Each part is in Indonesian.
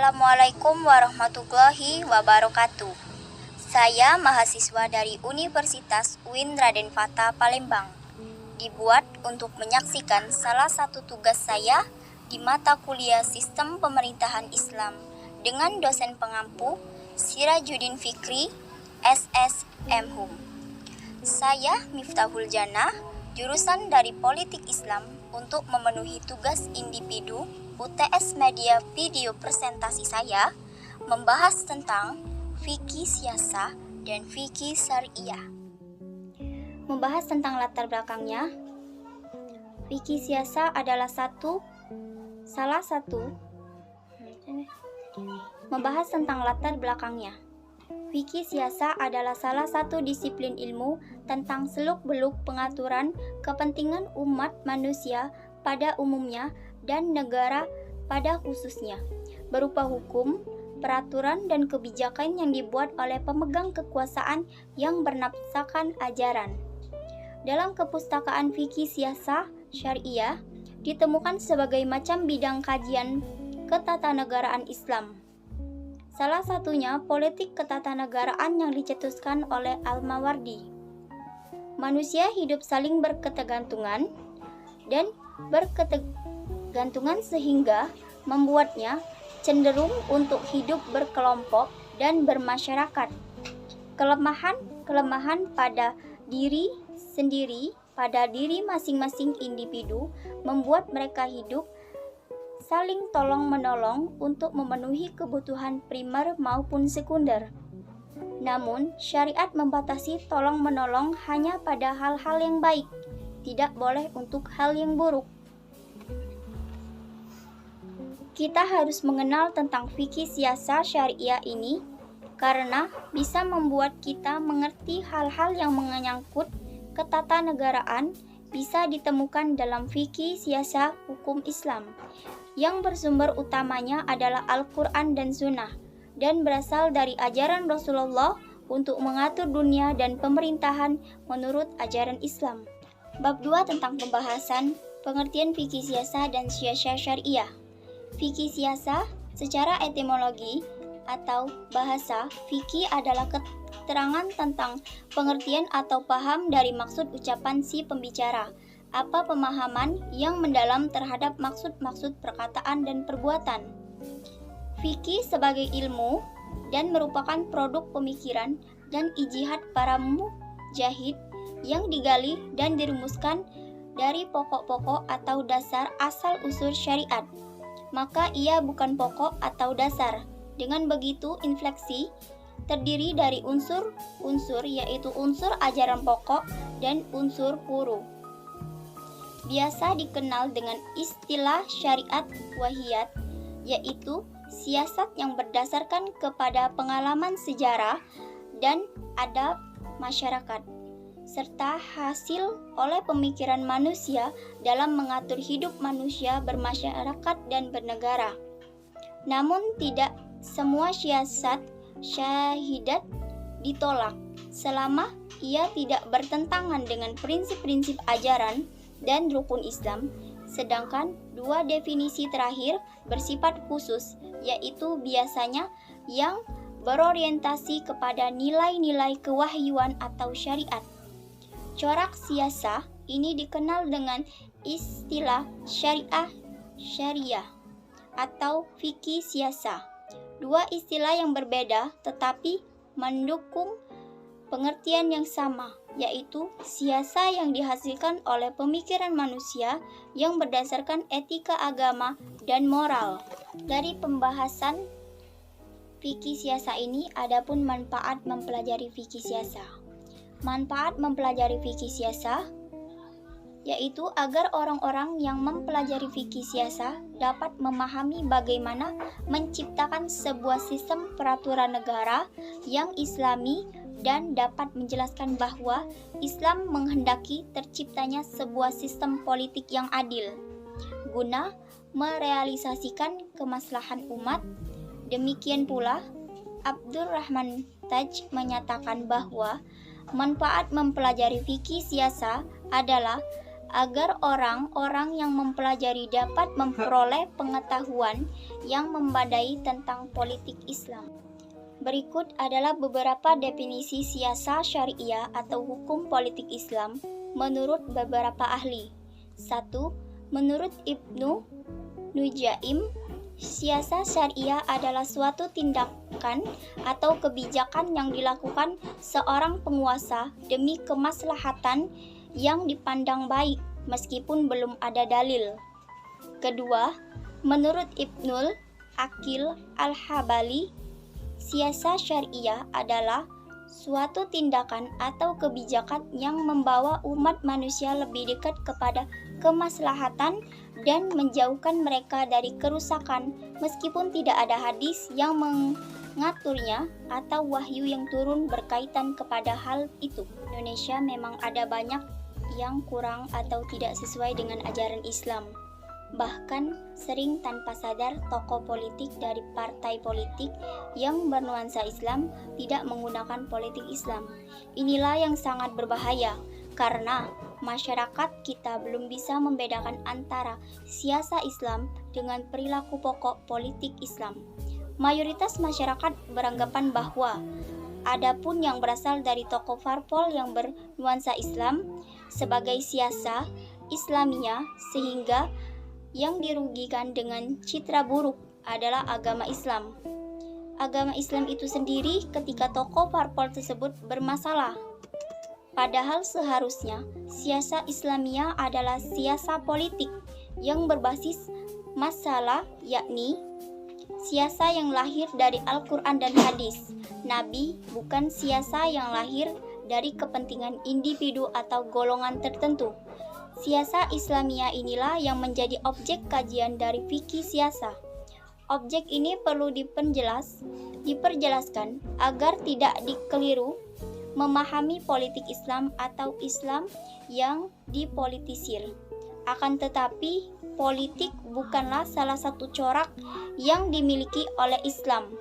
Assalamualaikum warahmatullahi wabarakatuh. Saya mahasiswa dari Universitas UIN Raden Fata Palembang. Dibuat untuk menyaksikan salah satu tugas saya di mata kuliah Sistem Pemerintahan Islam dengan dosen pengampu Sirajuddin Fikri, SS MHum. Saya Miftahul Jannah, jurusan dari Politik Islam untuk memenuhi tugas individu UTS Media Video presentasi saya membahas tentang fikih siasah dan fikih syariah. Membahas tentang latar belakangnya, fikih siasah adalah salah satu membahas tentang latar belakangnya. Fikih siasah adalah salah satu disiplin ilmu tentang seluk-beluk pengaturan kepentingan umat manusia pada umumnya dan negara pada khususnya, berupa hukum, peraturan, dan kebijakan yang dibuat oleh pemegang kekuasaan yang bernafsakan ajaran. Dalam kepustakaan fikih siasah syariah ditemukan sebagai macam bidang kajian ketatanegaraan Islam. Salah satunya politik ketatanegaraan yang dicetuskan oleh Al-Mawardi. Manusia hidup saling berketergantungan dan berketergantungan sehingga membuatnya cenderung untuk hidup berkelompok dan bermasyarakat. Kelemahan pada diri sendiri, pada diri masing-masing individu membuat mereka hidup saling tolong-menolong untuk memenuhi kebutuhan primer maupun sekunder. Namun, syariat membatasi tolong-menolong hanya pada hal-hal yang baik, tidak boleh untuk hal yang buruk. Kita harus mengenal tentang fikih siasah syariah ini karena bisa membuat kita mengerti hal-hal yang menyangkut ketatanegaraan bisa ditemukan dalam fikih siasah hukum Islam yang bersumber utamanya adalah Al-Quran dan Sunnah dan berasal dari ajaran Rasulullah untuk mengatur dunia dan pemerintahan menurut ajaran Islam. Bab 2 tentang pembahasan pengertian fikih siasah dan siasah syariah. Fikih siasah secara etimologi atau bahasa, fikih adalah keterangan tentang pengertian atau paham dari maksud ucapan si pembicara, apa pemahaman yang mendalam terhadap maksud-maksud perkataan dan perbuatan. Fikih sebagai ilmu dan merupakan produk pemikiran dan ijtihad para mujtahid yang digali dan dirumuskan dari pokok-pokok atau dasar asal-usul syariat. Maka ia bukan pokok atau dasar. Dengan begitu, infleksi terdiri dari unsur-unsur yaitu unsur ajaran pokok dan unsur huru. Biasa dikenal dengan istilah syariat wahiyat, yaitu siasat yang berdasarkan kepada pengalaman sejarah dan adab masyarakat, serta hasil oleh pemikiran manusia dalam mengatur hidup manusia bermasyarakat dan bernegara. Namun tidak semua siasat syahidat ditolak selama ia tidak bertentangan dengan prinsip-prinsip ajaran dan rukun Islam, sedangkan dua definisi terakhir bersifat khusus, yaitu biasanya yang berorientasi kepada nilai-nilai kewahyuan atau syariat. Corak siasah ini dikenal dengan istilah syariah atau fikih siasah. Dua istilah yang berbeda tetapi mendukung pengertian yang sama, yaitu siasah yang dihasilkan oleh pemikiran manusia yang berdasarkan etika agama dan moral. Dari pembahasan fikih siasah ini, adapun manfaat mempelajari fikih siasah. Manfaat mempelajari fikih siasah yaitu agar orang-orang yang mempelajari fikih siasah dapat memahami bagaimana menciptakan sebuah sistem peraturan negara yang islami dan dapat menjelaskan bahwa Islam menghendaki terciptanya sebuah sistem politik yang adil guna merealisasikan kemaslahan umat. Demikian pula, Abdurrahman Taj menyatakan bahwa manfaat mempelajari fikih siasah adalah agar orang-orang yang mempelajari dapat memperoleh pengetahuan yang memadai tentang politik Islam. Berikut adalah beberapa definisi siasa syariah atau hukum politik Islam menurut beberapa ahli. 1. Menurut Ibnu Nujaim, siasa syariah adalah suatu tindakan atau kebijakan yang dilakukan seorang penguasa demi kemaslahatan yang dipandang baik meskipun belum ada dalil. Kedua, menurut Ibnul Aqil Al-Habali, siasa syariah adalah suatu tindakan atau kebijakan yang membawa umat manusia lebih dekat kepada kemaslahatan dan menjauhkan mereka dari kerusakan meskipun tidak ada hadis yang mengaturnya atau wahyu yang turun berkaitan kepada hal itu. Indonesia memang ada banyak yang kurang atau tidak sesuai dengan ajaran Islam. Bahkan sering tanpa sadar tokoh politik dari partai politik yang bernuansa Islam tidak menggunakan politik Islam. Inilah yang sangat berbahaya karena masyarakat kita belum bisa membedakan antara siasa Islam dengan perilaku pokok politik Islam. Mayoritas masyarakat beranggapan bahwa adapun yang berasal dari tokoh parpol yang bernuansa Islam sebagai siasa Islamiyah, sehingga yang dirugikan dengan citra buruk adalah agama Islam. Agama Islam itu sendiri ketika tokoh parpol tersebut bermasalah. Padahal seharusnya siasa Islamiyah adalah siasa politik yang berbasis masalah, yakni siasa yang lahir dari Al-Quran dan hadis Nabi, bukan siasa yang lahir dari kepentingan individu atau golongan tertentu. Siasa Islamiyah inilah yang menjadi objek kajian dari fikih siasa. Objek ini perlu diperjelaskan agar tidak dikeliru memahami politik Islam atau Islam yang dipolitisir. Akan tetapi, politik bukanlah salah satu corak yang dimiliki oleh Islam.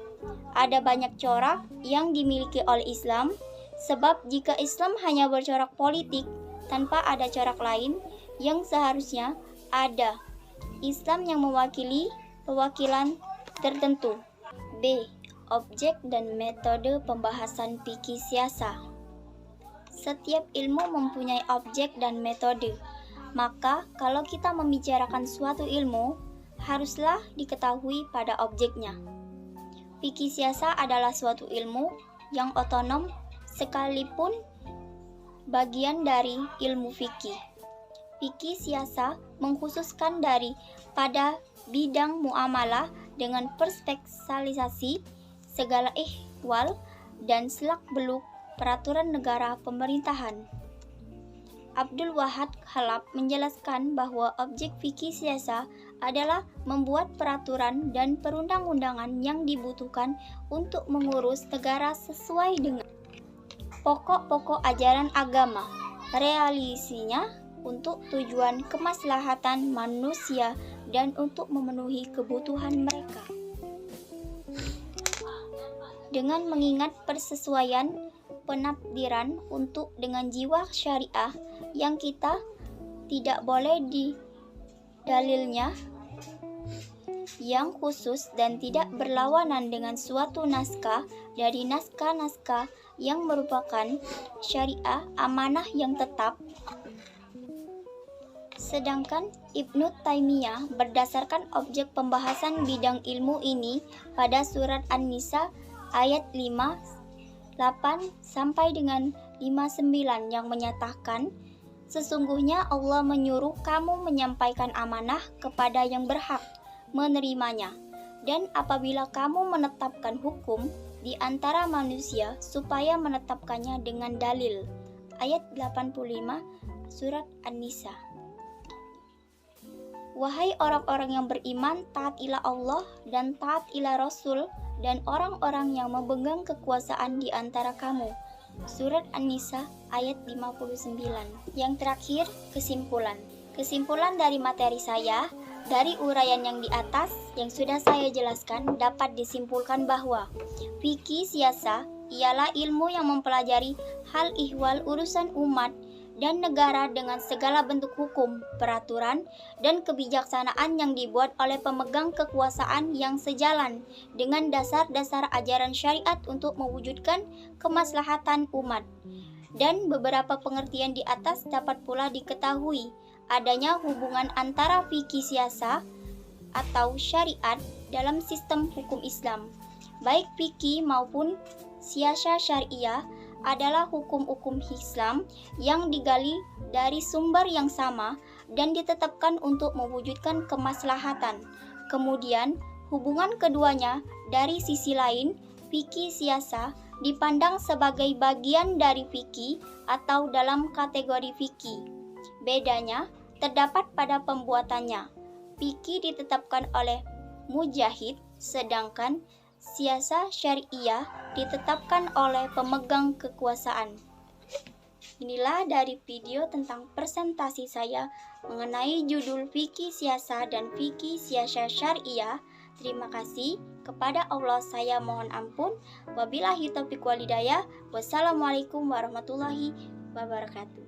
Ada banyak corak yang dimiliki oleh Islam, sebab jika Islam hanya bercorak politik, tanpa ada corak lain yang seharusnya ada Islam yang mewakili perwakilan tertentu. B. Objek dan metode pembahasan fikih siasa. Setiap ilmu mempunyai objek dan metode. Maka kalau kita membicarakan suatu ilmu, haruslah diketahui pada objeknya. Fikih siasa adalah suatu ilmu yang otonom sekalipun bagian dari ilmu fikih. Fikih siasa mengkhususkan pada bidang muamalah dengan perspeksialisasi segala ihwal dan selak-beluk peraturan negara pemerintahan. Abdul Wahad Khalaf menjelaskan bahwa objek fikih siasa adalah membuat peraturan dan perundang-undangan yang dibutuhkan untuk mengurus negara sesuai dengan pokok-pokok ajaran agama, realisinya untuk tujuan kemaslahatan manusia dan untuk memenuhi kebutuhan mereka. Dengan mengingat persesuaian penafsiran untuk dengan jiwa syariah yang kita tidak boleh di dalilnya yang khusus dan tidak berlawanan dengan suatu naskah dari naskah-naskah yang merupakan syariah amanah yang tetap. Sedangkan Ibnu Taimiyah berdasarkan objek pembahasan bidang ilmu ini pada surat An-Nisa ayat 58 sampai dengan 59 yang menyatakan, sesungguhnya Allah menyuruh kamu menyampaikan amanah kepada yang berhak menerimanya, dan apabila kamu menetapkan hukum di antara manusia supaya menetapkannya dengan dalil. Ayat 85 surat An-Nisa. Wahai orang-orang yang beriman, taat ila Allah dan taat ila Rasul dan orang-orang yang memegang kekuasaan di antara kamu. Surat An-Nisa ayat 59. Yang terakhir, kesimpulan. Kesimpulan dari materi saya, dari uraian yang di atas yang sudah saya jelaskan dapat disimpulkan bahwa fikih siasa ialah ilmu yang mempelajari hal ihwal urusan umat dan negara dengan segala bentuk hukum, peraturan, dan kebijaksanaan yang dibuat oleh pemegang kekuasaan yang sejalan dengan dasar-dasar ajaran syariat untuk mewujudkan kemaslahatan umat. Dan beberapa pengertian di atas dapat pula diketahui adanya hubungan antara fikih siasa atau syariat dalam sistem hukum Islam. Baik fikih maupun siasa syariah adalah hukum-hukum Islam yang digali dari sumber yang sama dan ditetapkan untuk mewujudkan kemaslahatan. Kemudian, hubungan keduanya dari sisi lain, fikih siasa dipandang sebagai bagian dari fikih atau dalam kategori fikih. Bedanya terdapat pada pembuatannya. Fikih ditetapkan oleh mujtahid, sedangkan siasa syariah ditetapkan oleh pemegang kekuasaan. Inilah dari video tentang presentasi saya mengenai judul fikih siasa dan fikih siasa syariah. Terima kasih. Kepada Allah saya mohon ampun. Wabillahi taufiq wal hidayah. Wassalamualaikum warahmatullahi wabarakatuh.